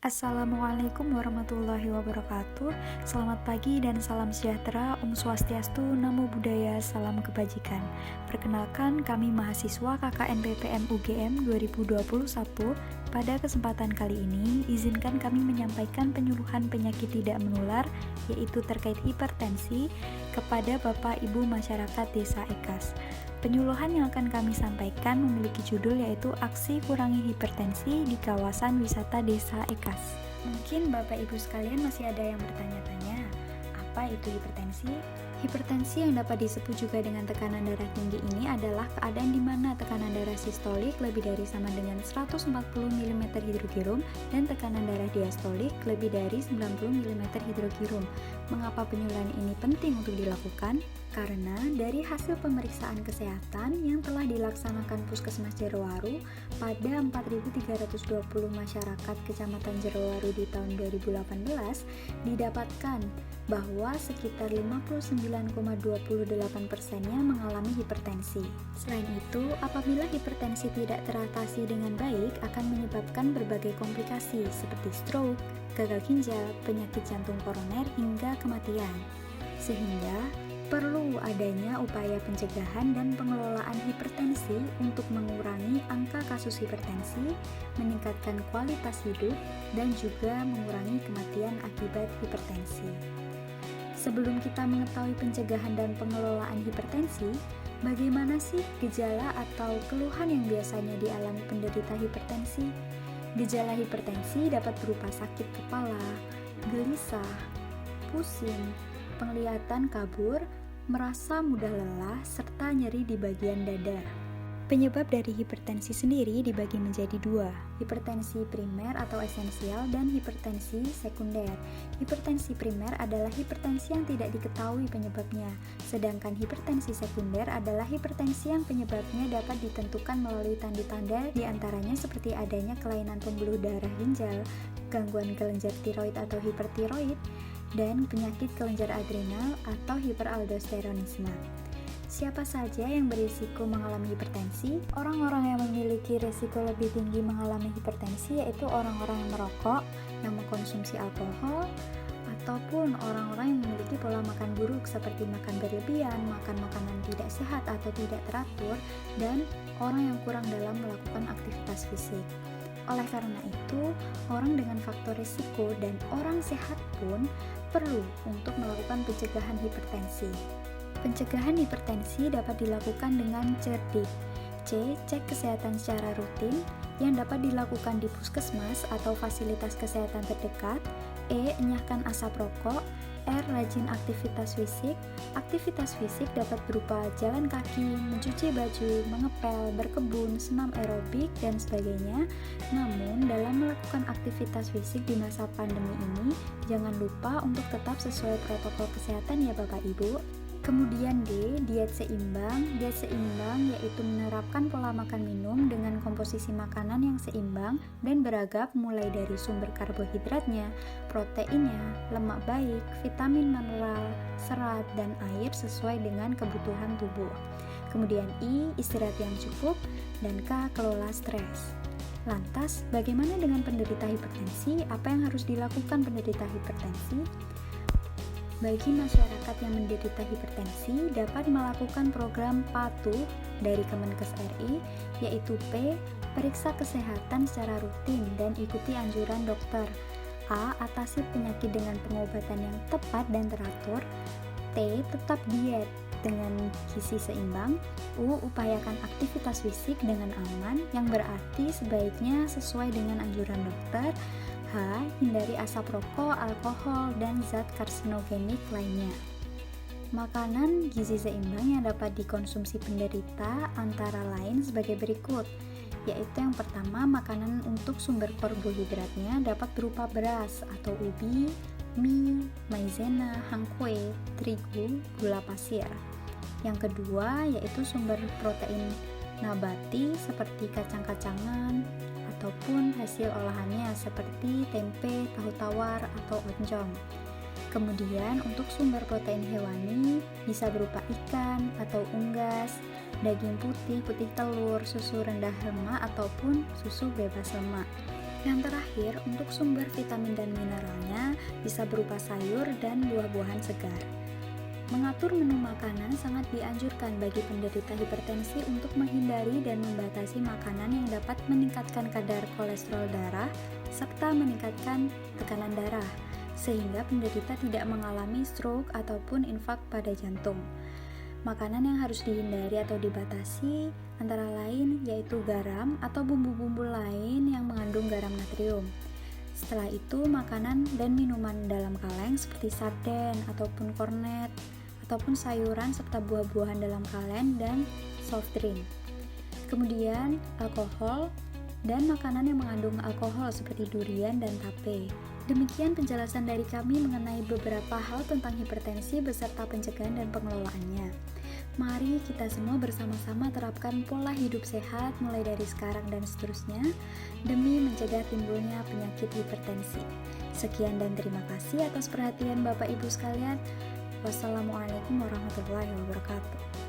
Assalamualaikum warahmatullahi wabarakatuh. Selamat pagi dan salam sejahtera, Om Swastiastu, Namo Buddhaya, salam kebajikan. Perkenalkan, kami mahasiswa KKN PPM UGM 2021. Pada kesempatan kali ini, izinkan kami menyampaikan penyuluhan penyakit tidak menular, yaitu terkait hipertensi, kepada Bapak Ibu masyarakat Desa Ekas. Penyuluhan yang akan kami sampaikan memiliki judul yaitu Aksi Kurangi Hipertensi di Kawasan Wisata Desa Ekas. Mungkin Bapak Ibu sekalian masih ada yang bertanya-tanya, apa itu hipertensi? Hipertensi yang dapat disebut juga dengan tekanan darah tinggi ini adalah keadaan di mana tekanan darah sistolik lebih dari sama dengan 140 mm hidrogirum dan tekanan darah diastolik lebih dari 90 mm hidrogirum. Mengapa penyuluhan ini penting untuk dilakukan? Karena dari hasil pemeriksaan kesehatan yang telah dilaksanakan Puskesmas Jerowaru pada 4.320 masyarakat Kecamatan Jerowaru di tahun 2018 didapatkan bahwa sekitar 59,28%-nya mengalami hipertensi. Selain itu, apabila hipertensi tidak teratasi dengan baik akan menyebabkan berbagai komplikasi seperti stroke, gagal ginjal, penyakit jantung koroner hingga kematian. Sehingga perlu adanya upaya pencegahan dan pengelolaan hipertensi untuk mengurangi angka kasus hipertensi, meningkatkan kualitas hidup, dan juga mengurangi kematian akibat hipertensi. Sebelum kita mengetahui pencegahan dan pengelolaan hipertensi, bagaimana sih gejala atau keluhan yang biasanya dialami penderita hipertensi? Gejala hipertensi dapat berupa sakit kepala, gelisah, pusing, penglihatan kabur, merasa mudah lelah, serta nyeri di bagian dada. Penyebab dari hipertensi sendiri dibagi menjadi dua, hipertensi primer atau esensial dan hipertensi sekunder. Hipertensi primer adalah hipertensi yang tidak diketahui penyebabnya, sedangkan hipertensi sekunder adalah hipertensi yang penyebabnya dapat ditentukan melalui tanda-tanda diantaranya seperti adanya kelainan pembuluh darah ginjal, gangguan kelenjar tiroid atau hipertiroid, dan penyakit kelenjar adrenal atau hiperaldosteronisme. Siapa saja yang berisiko mengalami hipertensi? Orang-orang yang memiliki risiko lebih tinggi mengalami hipertensi yaitu orang-orang yang merokok, yang mengkonsumsi alkohol, ataupun orang-orang yang memiliki pola makan buruk seperti makan berlebihan, makan makanan tidak sehat atau tidak teratur, dan orang yang kurang dalam melakukan aktivitas fisik. Oleh karena itu, orang dengan faktor risiko dan orang sehat pun perlu untuk melakukan pencegahan hipertensi. Pencegahan hipertensi dapat dilakukan dengan cerdik. C. Cek kesehatan secara rutin yang dapat dilakukan di puskesmas atau fasilitas kesehatan terdekat. E. Enyahkan asap rokok. R. Rajin aktivitas fisik. Aktivitas fisik dapat berupa jalan kaki, mencuci baju, mengepel, berkebun, senam aerobik, dan sebagainya. Namun, dalam melakukan aktivitas fisik di masa pandemi ini, jangan lupa untuk tetap sesuai protokol kesehatan ya Bapak Ibu. Kemudian D, diet seimbang. Diet seimbang yaitu menerapkan pola makan minum dengan komposisi makanan yang seimbang dan beragam mulai dari sumber karbohidratnya, proteinnya, lemak baik, vitamin mineral, serat, dan air sesuai dengan kebutuhan tubuh. Kemudian I, istirahat yang cukup, dan K, kelola stres. Lantas, bagaimana dengan penderita hipertensi? Apa yang harus dilakukan penderita hipertensi? Bagi masyarakat yang menderita hipertensi dapat melakukan program patuh dari Kemenkes RI, yaitu P. Periksa kesehatan secara rutin dan ikuti anjuran dokter. A. Atasi penyakit dengan pengobatan yang tepat dan teratur. T. Tetap diet dengan gizi seimbang. U. Upayakan aktivitas fisik dengan aman, yang berarti sebaiknya sesuai dengan anjuran dokter. H. Hindari asap rokok, alkohol, dan zat karsinogenik lainnya. Makanan gizi seimbang yang dapat dikonsumsi penderita antara lain sebagai berikut, yaitu yang pertama, makanan untuk sumber karbohidratnya dapat berupa beras atau ubi, mie, maizena, hangkue, terigu, gula pasir. Yang kedua, yaitu sumber protein nabati seperti kacang-kacangan, ataupun hasil olahannya seperti tempe, tahu tawar, atau oncom. Kemudian untuk sumber protein hewani bisa berupa ikan atau unggas, daging putih, putih telur, susu rendah lemak, ataupun susu bebas lemak. Yang terakhir, untuk sumber vitamin dan mineralnya bisa berupa sayur dan buah-buahan segar. Mengatur menu makanan sangat dianjurkan bagi penderita hipertensi untuk menghindari dan membatasi makanan yang dapat meningkatkan kadar kolesterol darah serta meningkatkan tekanan darah, sehingga penderita tidak mengalami stroke ataupun infark pada jantung. Makanan yang harus dihindari atau dibatasi antara lain yaitu garam atau bumbu-bumbu lain yang mengandung garam natrium. Setelah itu, makanan dan minuman dalam kaleng seperti sarden ataupun kornet, ataupun sayuran serta buah-buahan dalam kaleng dan soft drink. Kemudian, alkohol dan makanan yang mengandung alkohol seperti durian dan tape. Demikian penjelasan dari kami mengenai beberapa hal tentang hipertensi beserta pencegahan dan pengelolaannya. Mari kita semua bersama-sama terapkan pola hidup sehat mulai dari sekarang dan seterusnya demi mencegah timbulnya penyakit hipertensi. Sekian dan terima kasih atas perhatian Bapak Ibu sekalian. Wassalamualaikum warahmatullahi wabarakatuh.